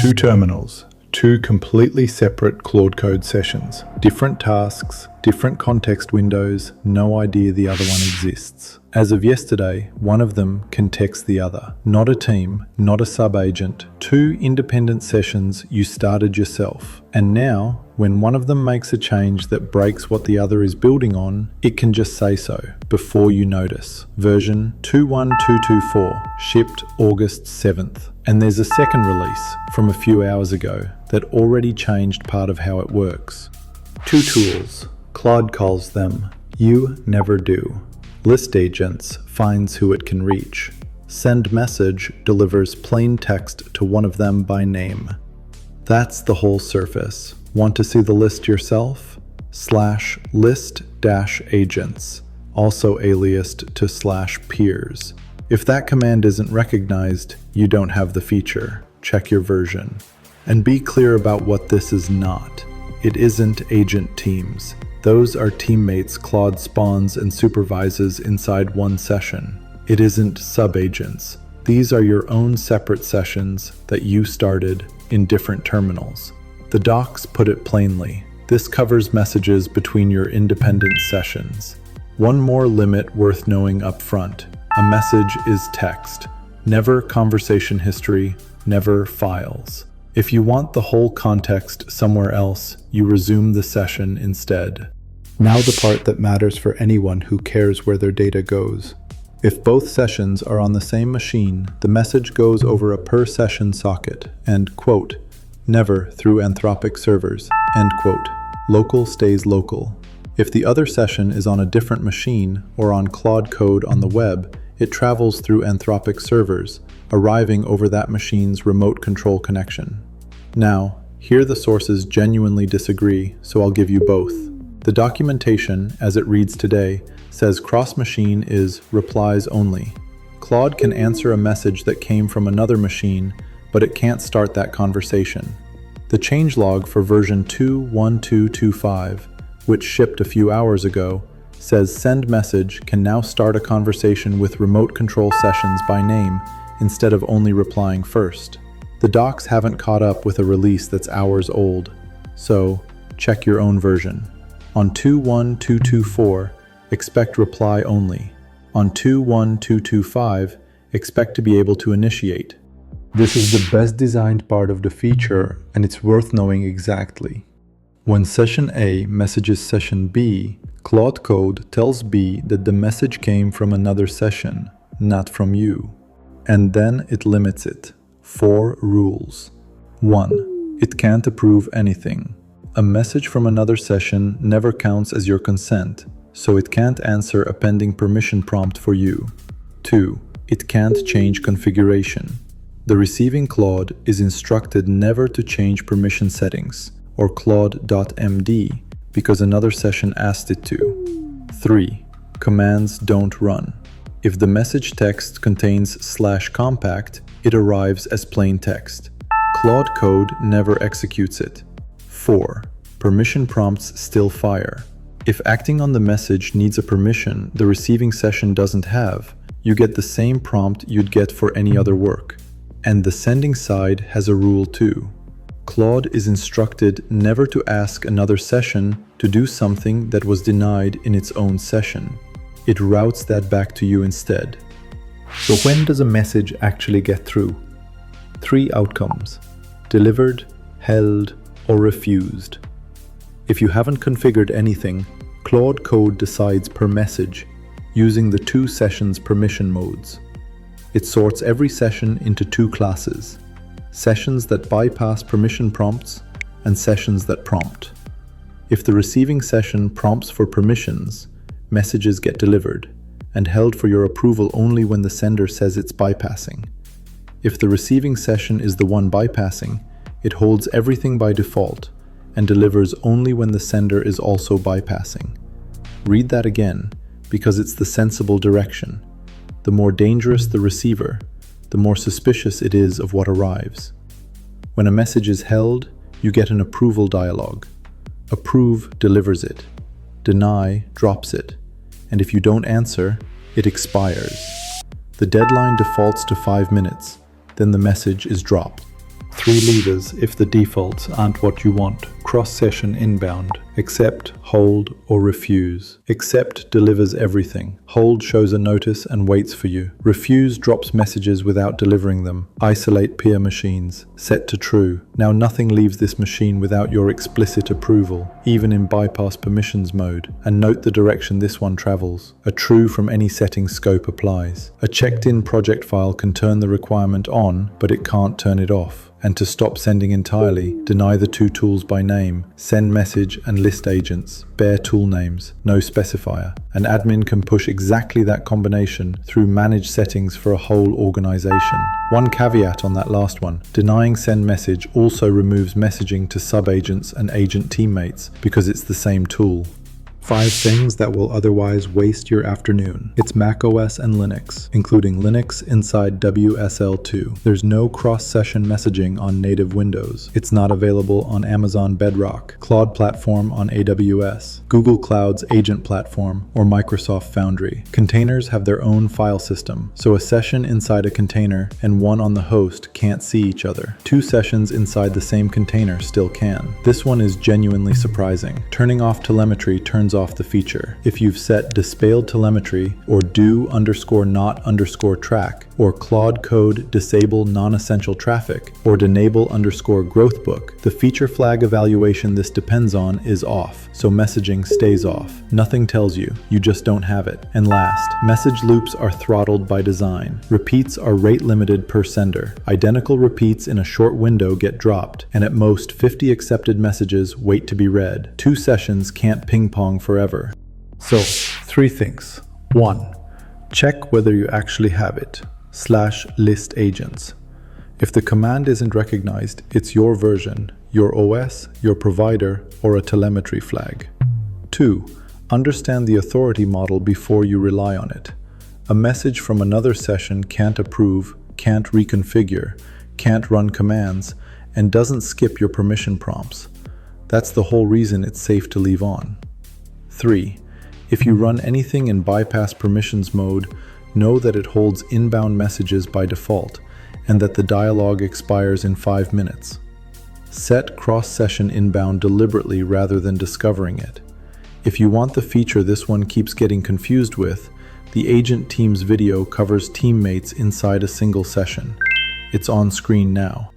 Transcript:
Two terminals, two completely separate Claude Code sessions, different tasks, different context windows, no idea the other one exists. As of yesterday, one of them can text the other. Not a team, not a subagent, two independent sessions you started yourself. And now, when one of them makes a change that breaks what the other is building on, it can just say so, before you notice. Version 21224, shipped August 7th. And there's a second release from a few hours ago that already changed part of how it works. Two tools. Claude calls them You Never Do. ListAgents finds who it can reach. SendMessage delivers plain text to one of them by name. That's the whole surface. Want to see the list yourself? /list-agents, also aliased to /peers. If that command isn't recognized, you don't have the feature. Check your version. And be clear about what this is not. It isn't agent teams. Those are teammates Claude spawns and supervises inside one session. It isn't subagents. These are your own separate sessions that you started in different terminals. The docs put it plainly. This covers messages between your independent sessions. One more limit worth knowing up front. A message is text, never conversation history, never files. If you want the whole context somewhere else, you resume the session instead. Now the part that matters for anyone who cares where their data goes. If both sessions are on the same machine, the message goes over a per session socket and, quote, never through Anthropic servers, end quote. Local stays local. If the other session is on a different machine or on Claude Code on the web, it travels through Anthropic servers, arriving over that machine's remote control connection. Now, here the sources genuinely disagree, so I'll give you both. The documentation, as it reads today, says cross-machine is replies only. Claude can answer a message that came from another machine, but it can't start that conversation. The changelog for version 21225, which shipped a few hours ago, says SendMessage can now start a conversation with remote control sessions by name instead of only replying first. The docs haven't caught up with a release that's hours old, so check your own version. On 21224, expect reply only. On 21225, expect to be able to initiate. This is the best designed part of the feature, and it's worth knowing exactly. When session A messages session B, Claude Code tells B that the message came from another session, not from you. And then it limits it. 4 rules. 1. It can't approve anything. A message from another session never counts as your consent, so it can't answer a pending permission prompt for you. 2. It can't change configuration. The receiving Claude is instructed never to change permission settings, or Claude.md, because another session asked it to. 3. Commands don't run. If the message text contains /compact, it arrives as plain text. Claude Code never executes it. 4. Permission prompts still fire. If acting on the message needs a permission the receiving session doesn't have, you get the same prompt you'd get for any other work. And the sending side has a rule too. Claude is instructed never to ask another session to do something that was denied in its own session. It routes that back to you instead. So when does a message actually get through? 3 outcomes: delivered, held, or refused. If you haven't configured anything, Claude Code decides per message, using the 2 sessions permission modes. It sorts every session into 2 classes: sessions that bypass permission prompts and sessions that prompt. If the receiving session prompts for permissions, messages get delivered and held for your approval only when the sender says it's bypassing. If the receiving session is the one bypassing, it holds everything by default and delivers only when the sender is also bypassing. Read that again, because it's the sensible direction. The more dangerous the receiver, the more suspicious it is of what arrives. When a message is held, you get an approval dialog. Approve delivers it. Deny drops it. And if you don't answer, it expires. The deadline defaults to 5 minutes, then the message is dropped. 3 levers if the defaults aren't what you want. Cross-session inbound. Accept, hold, or refuse. Accept delivers everything. Hold shows a notice and waits for you. Refuse drops messages without delivering them. Isolate peer machines. Set to true. Now nothing leaves this machine without your explicit approval, even in bypass permissions mode. And note the direction this one travels. A true from any settings scope applies. A checked-in project file can turn the requirement on, but it can't turn it off. And to stop sending entirely, deny the 2 tools by name, SendMessage and ListAgents, bare tool names, no specifier. An admin can push exactly that combination through managed settings for a whole organization. One caveat on that last one, denying SendMessage also removes messaging to subagents and agent teammates because it's the same tool. 5 things that will otherwise waste your afternoon. It's macOS and Linux, including Linux inside WSL2. There's no cross-session messaging on native Windows. It's not available on Amazon Bedrock, Claude Platform on AWS, Google Cloud's Agent Platform, or Microsoft Foundry. Containers have their own file system, so a session inside a container and one on the host can't see each other. 2 sessions inside the same container still can. This one is genuinely surprising. Turning off telemetry turns off the feature. If you've set dispelled telemetry or do_not_track or Claude Code disable non-essential traffic or denable_growthbook, the feature flag evaluation this depends on is off, so messaging stays off. Nothing tells you, you just don't have it. And last, message loops are throttled by design. Repeats are rate limited per sender. Identical repeats in a short window get dropped, and at most 50 accepted messages wait to be read. 2 sessions can't ping-pong forever. So, 3 things. 1. Check whether you actually have it. /listagents. If the command isn't recognized, it's your version, your OS, your provider, or a telemetry flag. 2. Understand the authority model before you rely on it. A message from another session can't approve, can't reconfigure, can't run commands, and doesn't skip your permission prompts. That's the whole reason it's safe to leave on. 3. If you run anything in bypass permissions mode, know that it holds inbound messages by default, and that the dialog expires in 5 minutes. Set cross-session inbound deliberately rather than discovering it. If you want the feature this one keeps getting confused with, the Agent Teams video covers teammates inside a single session. It's on screen now.